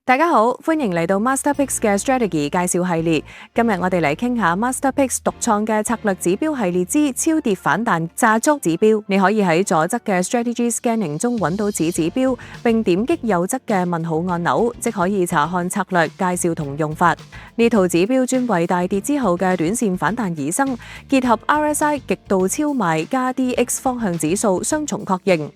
大家好，歡迎嚟到 MasterPicks 嘅 Strategy 介紹系列。今日我哋嚟傾下 MasterPicks 獨創嘅策略指標系列之超跌反彈炸足指標。你可以喺左側嘅 Strategy Scanning 中揾到此指標，並點擊右側嘅問號按鈕，即可以查看策略介紹同用法。呢套指標專為大跌之後嘅短線反彈而生，結合 RSI 極度超賣加 DX 方向指數雙重確認。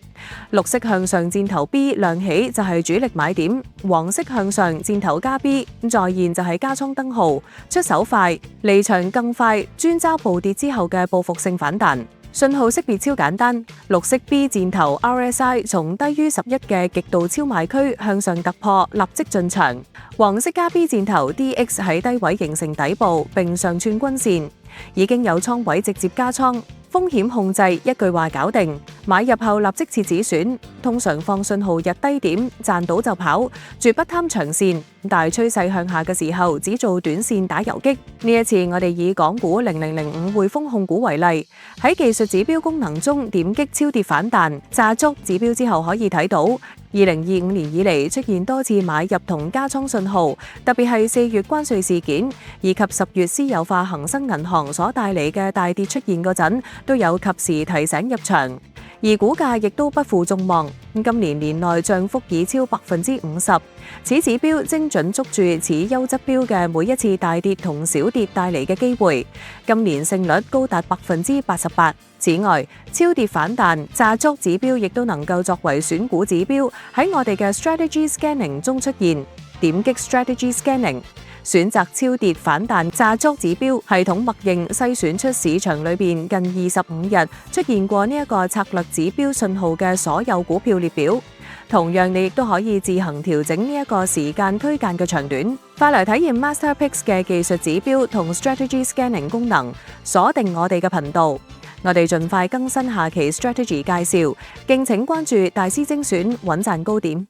綠色向上箭頭 B 亮起就係主力買點，黃色向上箭頭加 B 再現就係加倉燈號，出手快，離場更快，專揸暴跌之後嘅報復性反彈。信號識別超簡單，綠色 B 箭頭 RSI 從低於11嘅極度超賣區向上突破，立即進場。黃色加 B 箭頭 DX 喺低位形成底部並上穿均線，已經有倉位直接加倉。風險控制一句話搞定，買入後立即設止損，通常放信號日低點，賺到就跑，絕不貪長線。大趨勢向下嘅時候，只做短線打游擊。呢一次我哋以港股0005匯豐控股為例，喺技術指標功能中點擊超跌反彈炸足指標之後，可以睇到2025年以嚟出現多次買入同加倉信號，特別係4月關稅事件以及10月私有化恒生銀行所帶嚟嘅大跌出現嗰陣，都有及時提醒入場。而股價亦都不負眾望，今年年內漲幅已超50%。此指標精準捉住此優質標嘅每一次大跌同小跌帶嚟嘅機會，今年勝率高達88%。此外，超跌反彈炸足指標亦都能夠作為選股指標，喺我哋嘅 Strategy Scanning 中出現。點擊 Strategy Scanning，選擇超跌反彈炸足指標，系統默認篩選出市場裏邊近25日出現過呢一個策略指標信號嘅所有股票列表。同樣，你亦都可以自行調整呢一個時間區間嘅長短。快嚟體驗 MasterPicks 嘅技術指標同 Strategy Scanning 功能，鎖定我哋嘅頻道。我哋盡快更新下期 Strategy 介紹，敬請關注大師精選，穩賺高點。